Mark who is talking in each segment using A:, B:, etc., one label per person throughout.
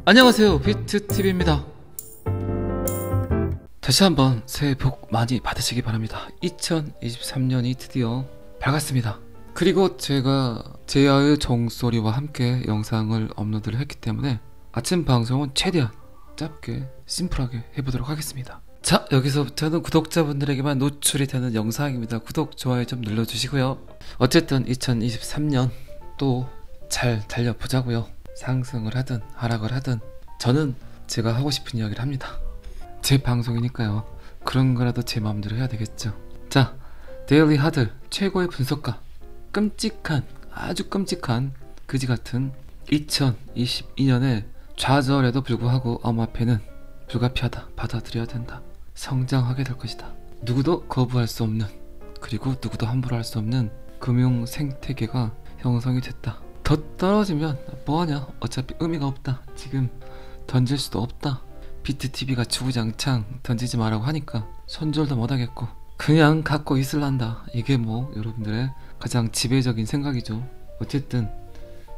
A: 안녕하세요, 비트TV입니다. 다시 한번 새해 복 많이 받으시기 바랍니다. 2023년이 드디어 밝았습니다. 그리고 제가 제아의 종소리와 함께 영상을 업로드를 했기 때문에 아침 방송은 최대한 짧게 심플하게 해보도록 하겠습니다. 자, 여기서부터는 구독자분들에게만 노출이 되는 영상입니다. 구독, 좋아요 좀 눌러주시고요. 어쨌든 2023년 또 잘 달려보자고요. 상승을 하든 하락을 하든 저는 제가 하고 싶은 이야기를 합니다. 제 방송이니까요. 그런 거라도 제 마음대로 해야 되겠죠. 자, 데일리 하드 최고의 분석가, 끔찍한, 아주 끔찍한 그지같은 2022년의 좌절에도 불구하고 암호화폐는 불가피하다, 받아들여야 된다, 성장하게 될 것이다, 누구도 거부할 수 없는, 그리고 누구도 함부로 할 수 없는 금융 생태계가 형성이 됐다. 더 떨어지면 뭐하냐, 어차피 의미가 없다, 지금 던질 수도 없다, 비트TV가 주구장창 던지지 말라고 하니까 손절도 못하겠고 그냥 갖고 있을란다. 이게 뭐 여러분들의 가장 지배적인 생각이죠. 어쨌든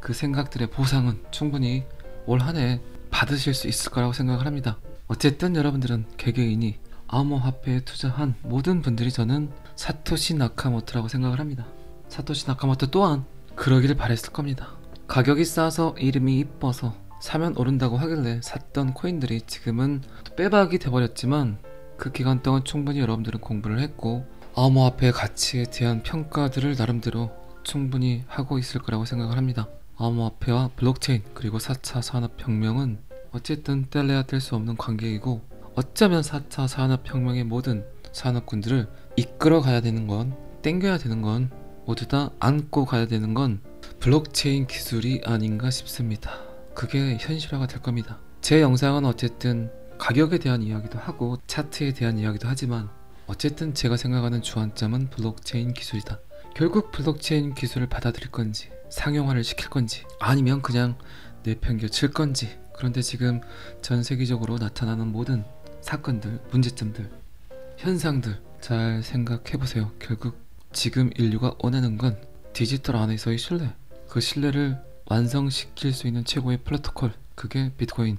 A: 그 생각들의 보상은 충분히 올 한해 받으실 수 있을 거라고 생각을 합니다. 어쨌든 여러분들은 개개인이 암호화폐에 투자한 모든 분들이 저는 사토시 나카모토라고 생각을 합니다. 사토시 나카모토 또한 그러기를 바랬을 겁니다. 가격이 싸서 이름이 이뻐서 사면 오른다고 하길래 샀던 코인들이 지금은 빼박이 돼버렸지만 그 기간 동안 충분히 여러분들은 공부를 했고 암호화폐의 가치에 대한 평가들을 나름대로 충분히 하고 있을 거라고 생각을 합니다. 암호화폐와 블록체인 그리고 4차 산업혁명은 어쨌든 뗄래야 뗄 수 없는 관계이고, 어쩌면 4차 산업혁명의 모든 산업군들을 이끌어 가야 되는 건, 땡겨야 되는 건, 모두 다 안고 가야 되는 건 블록체인 기술이 아닌가 싶습니다. 그게 현실화가 될 겁니다. 제 영상은 어쨌든 가격에 대한 이야기도 하고 차트에 대한 이야기도 하지만 어쨌든 제가 생각하는 주안점은 블록체인 기술이다. 결국 블록체인 기술을 받아들일 건지, 상용화를 시킬 건지, 아니면 그냥 내팽겨칠 건지. 그런데 지금 전 세계적으로 나타나는 모든 사건들, 문제점들, 현상들 잘 생각해보세요. 결국 지금 인류가 원하는 건 디지털 안에서의 신뢰, 그 신뢰를 완성시킬 수 있는 최고의 프로토콜, 그게 비트코인,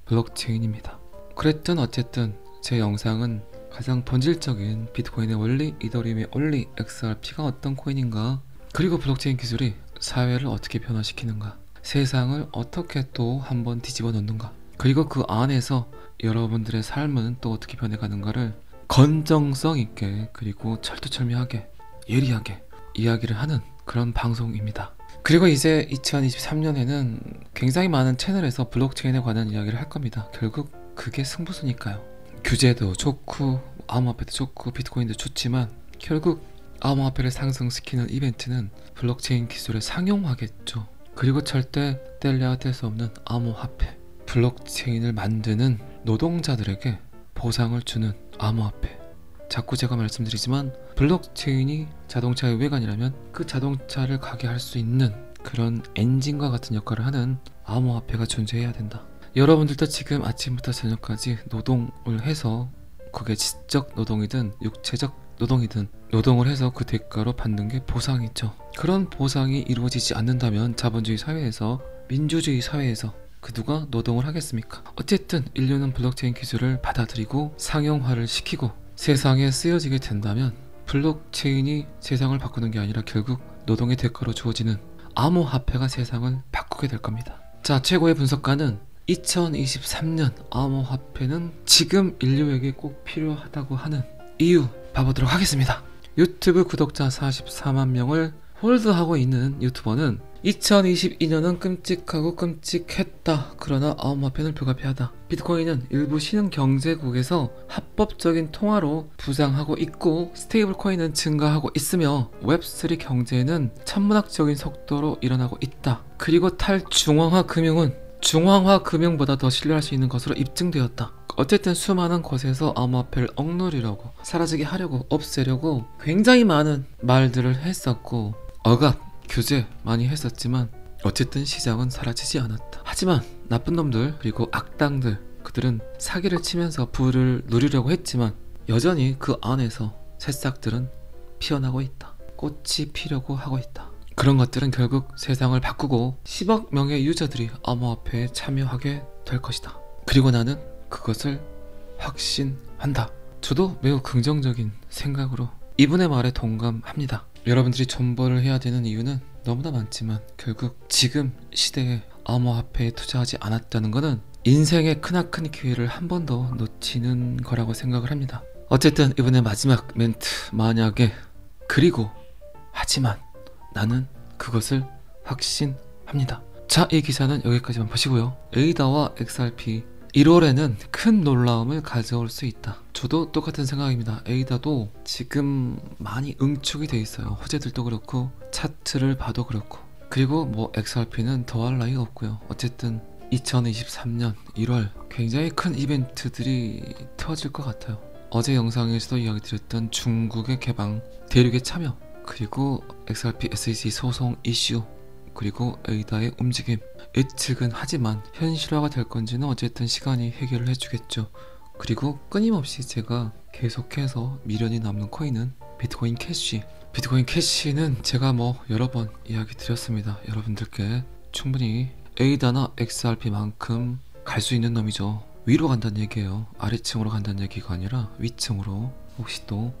A: 블록체인입니다. 그랬든 어쨌든 제 영상은 가장 본질적인 비트코인의 원리, 이더리움의 원리, XRP가 어떤 코인인가, 그리고 블록체인 기술이 사회를 어떻게 변화시키는가, 세상을 어떻게 또 한번 뒤집어 놓는가, 그리고 그 안에서 여러분들의 삶은 또 어떻게 변해가는가를 건정성 있게 그리고 철두철미하게 예리하게 이야기를 하는 그런 방송입니다. 그리고 이제 2023년에는 굉장히 많은 채널에서 블록체인에 관한 이야기를 할 겁니다. 결국 그게 승부수니까요. 규제도 좋고 암호화폐도 좋고 비트코인도 좋지만 결국 암호화폐를 상승시키는 이벤트는 블록체인 기술의 상용화겠죠. 그리고 절대 뗄래야 뗄 수 없는 암호화폐, 블록체인을 만드는 노동자들에게 보상을 주는 암호화폐. 자꾸 제가 말씀드리지만 블록체인이 자동차의 외관이라면 그 자동차를 가게 할 수 있는 그런 엔진과 같은 역할을 하는 암호화폐가 존재해야 된다. 여러분들도 지금 아침부터 저녁까지 노동을 해서, 그게 지적 노동이든 육체적 노동이든 노동을 해서 그 대가로 받는 게 보상이죠. 그런 보상이 이루어지지 않는다면 자본주의 사회에서, 민주주의 사회에서 그 누가 노동을 하겠습니까? 어쨌든 인류는 블록체인 기술을 받아들이고 상용화를 시키고 세상에 쓰여지게 된다면 블록체인이 세상을 바꾸는 게 아니라 결국 노동의 대가로 주어지는 암호화폐가 세상을 바꾸게 될 겁니다. 자, 최고의 분석가는 2023년 암호화폐는 지금 인류에게 꼭 필요하다고 하는 이유 봐보도록 하겠습니다. 유튜브 구독자 44만 명을 홀드하고 있는 유튜버는 2022년은 끔찍하고 끔찍했다. 그러나 암호화폐는 불가피하다. 비트코인은 일부 신흥 경제국에서 합법적인 통화로 부상하고 있고 스테이블 코인은 증가하고 있으며 웹3 경제는 천문학적인 속도로 일어나고 있다. 그리고 탈중앙화 금융은 중앙화 금융보다 더 신뢰할 수 있는 것으로 입증되었다. 어쨌든 수많은 곳에서 암호화폐를 억누르려고, 사라지게 하려고, 없애려고 굉장히 많은 말들을 했었고 억압, 규제 많이 했었지만 어쨌든 시장은 사라지지 않았다. 하지만 나쁜 놈들 그리고 악당들, 그들은 사기를 치면서 부를 누리려고 했지만 여전히 그 안에서 새싹들은 피어나고 있다. 꽃이 피려고 하고 있다. 그런 것들은 결국 세상을 바꾸고 10억 명의 유저들이 암호화폐에 참여하게 될 것이다. 그리고 나는 그것을 확신한다. 저도 매우 긍정적인 생각으로 이분의 말에 동감합니다. 여러분들이 존버를 해야 되는 이유는 너무나 많지만 결국 지금 시대에 암호화폐에 투자하지 않았다는 것은 인생의 크나큰 기회를 한 번 더 놓치는 거라고 생각을 합니다. 어쨌든 이번에 마지막 멘트, 만약에 그리고 하지만 나는 그것을 확신합니다. 자, 이 기사는 여기까지만 보시고요. 에이다와 XRP 1월에는 큰 놀라움을 가져올 수 있다. 저도 똑같은 생각입니다. 에이다도 지금 많이 응축이 돼 있어요. 호재들도 그렇고 차트를 봐도 그렇고, 그리고 뭐 XRP는 더할 나위가 없고요. 어쨌든 2023년 1월 굉장히 큰 이벤트들이 터질 것 같아요. 어제 영상에서도 이야기 드렸던 중국의 개방, 대륙의 참여, 그리고 XRP SEC 소송 이슈, 그리고 에이다의 움직임, 예측은 하지만 현실화가 될 건지는 어쨌든 시간이 해결을 해주겠죠. 그리고 끊임없이 제가 계속해서 미련이 남는 코인은 비트코인 캐시. 비트코인 캐시는 제가 뭐 여러 번 이야기 드렸습니다. 여러분들께 충분히 에이다나 XRP만큼 갈 수 있는 놈이죠. 위로 간다는 얘기예요. 아래층으로 간다는 얘기가 아니라 위층으로. 혹시 또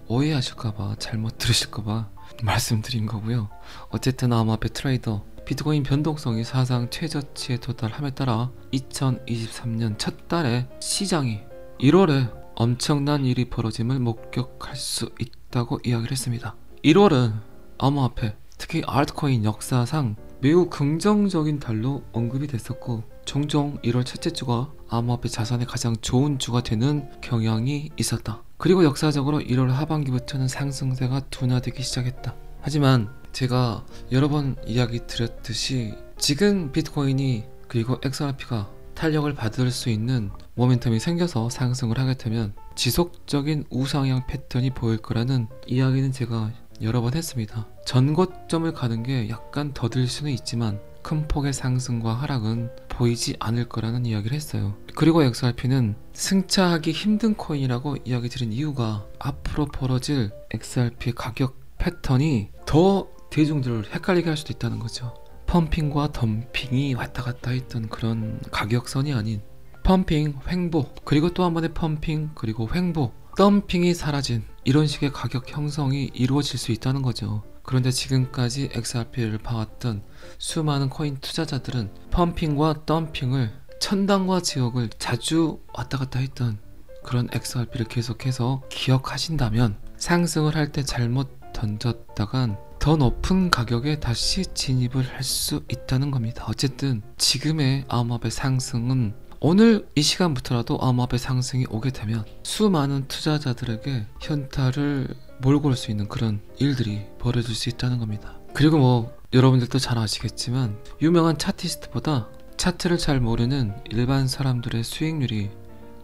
A: 오해하실까봐, 잘못 들으실까봐 말씀드린 거고요. 어쨌든 암호화폐 트레이더, 비트코인 변동성이 사상 최저치에 도달함에 따라 2023년 첫 달에 시장이 1월에 엄청난 일이 벌어짐을 목격할 수 있다고 이야기를 했습니다. 1월은 암호화폐, 특히 알트코인 역사상 매우 긍정적인 달로 언급이 됐었고, 종종 1월 첫째 주가 암호화폐 자산의 가장 좋은 주가 되는 경향이 있었다. 그리고 역사적으로 1월 하반기부터는 상승세가 둔화되기 시작했다. 하지만 제가 여러 번 이야기 드렸듯이 지금 비트코인이 그리고 XRP가 탄력을 받을 수 있는 모멘텀이 생겨서 상승을 하게 되면 지속적인 우상향 패턴이 보일 거라는 이야기는 제가 여러 번 했습니다. 전고점을 가는 게 약간 더딜 수는 있지만 큰 폭의 상승과 하락은 보이지 않을 거라는 이야기를 했어요. 그리고 XRP는 승차하기 힘든 코인이라고 이야기 드린 이유가 앞으로 벌어질 XRP 가격 패턴이 더 대중들을 헷갈리게 할 수도 있다는 거죠. 펌핑과 덤핑이 왔다 갔다 했던 그런 가격선이 아닌 펌핑, 횡보, 그리고 또 한 번의 펌핑, 그리고 횡보, 덤핑이 사라진 이런 식의 가격 형성이 이루어질 수 있다는 거죠. 그런데 지금까지 XRP를 봐왔던 수많은 코인 투자자들은 펌핑과 덤핑을, 천당과 지옥을 자주 왔다 갔다 했던 그런 XRP를 계속해서 기억하신다면 상승을 할 때 잘못 던졌다간 더 높은 가격에 다시 진입을 할 수 있다는 겁니다. 어쨌든 지금의 암호화폐 상승은 오늘 이 시간부터라도 암호화폐 상승이 오게 되면 수많은 투자자들에게 현타를 몰고 올 수 있는 그런 일들이 벌어질 수 있다는 겁니다. 그리고 뭐 여러분들도 잘 아시겠지만 유명한 차티스트보다 차트를 잘 모르는 일반 사람들의 수익률이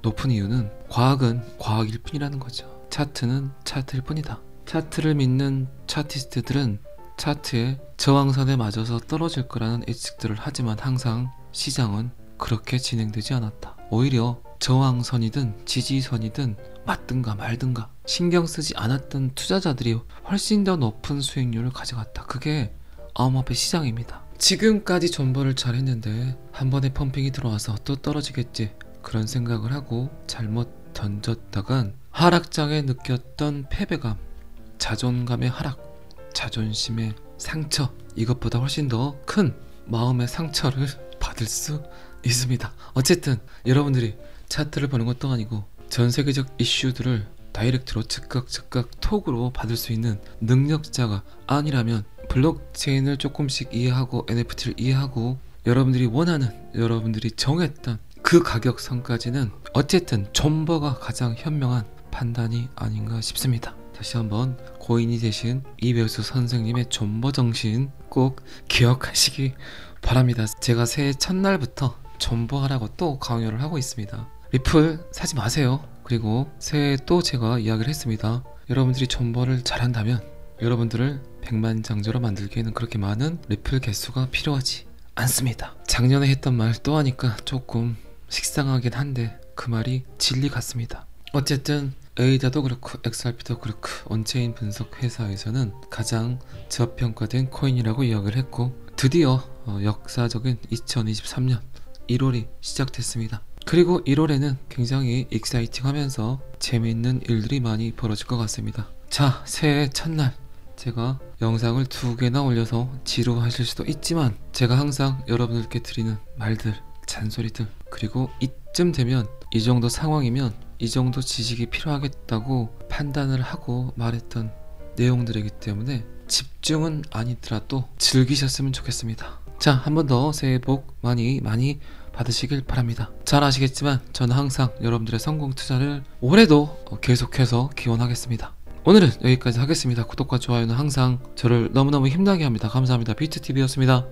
A: 높은 이유는 과학은 과학일 뿐이라는 거죠. 차트는 차트일 뿐이다. 차트를 믿는 차티스트들은 차트의 저항선에 맞아서 떨어질 거라는 예측들을 하지만 항상 시장은 그렇게 진행되지 않았다. 오히려 저항선이든 지지선이든 맞든가 말든가 신경 쓰지 않았던 투자자들이 훨씬 더 높은 수익률을 가져갔다. 그게 암호화폐 시장입니다. 지금까지 존버를 잘 했는데 한 번에 펌핑이 들어와서 또 떨어지겠지, 그런 생각을 하고 잘못 던졌다간 하락장에 느꼈던 패배감, 자존감의 하락, 자존심의 상처, 이것보다 훨씬 더 큰 마음의 상처를 받을 수 있습니다. 어쨌든 여러분들이 차트를 보는 것도 아니고 전 세계적 이슈들을 다이렉트로 즉각 톡으로 받을 수 있는 능력자가 아니라면 블록체인을 조금씩 이해하고 NFT를 이해하고 여러분들이 원하는, 여러분들이 정했던 그 가격선까지는 어쨌든 존버가 가장 현명한 판단이 아닌가 싶습니다. 다시 한번 고인이 되신 이배수 선생님의 존버 정신 꼭 기억하시기 바랍니다. 제가 새해 첫날부터 존버하라고 또 강요를 하고 있습니다. 리플 사지 마세요. 그리고 새해에 또 제가 이야기를 했습니다. 여러분들이 존버를 잘한다면 여러분들을 백만장자로 만들기에는 그렇게 많은 리플 개수가 필요하지 않습니다. 작년에 했던 말 또 하니까 조금 식상하긴 한데 그 말이 진리 같습니다. 어쨌든 에이다도 그렇고 XRP도 그렇고 온체인 분석 회사에서는 가장 저평가된 코인이라고 이야기를 했고, 드디어 역사적인 2023년 1월이 시작됐습니다. 그리고 1월에는 굉장히 익사이팅하면서 재미있는 일들이 많이 벌어질 것 같습니다. 자, 새해 첫날 제가 영상을 2개나 올려서 지루하실 수도 있지만 제가 항상 여러분들께 드리는 말들, 잔소리들, 그리고 이쯤 되면 이 정도 상황이면 이 정도 지식이 필요하겠다고 판단을 하고 말했던 내용들이기 때문에 집중은 아니더라도 즐기셨으면 좋겠습니다. 자, 한 번 더 새해 복 많이 받으시길 바랍니다. 잘 아시겠지만 저는 항상 여러분들의 성공 투자를 올해도 계속해서 기원하겠습니다. 오늘은 여기까지 하겠습니다. 구독과 좋아요는 항상 저를 너무너무 힘나게 합니다. 감사합니다. 비트TV였습니다.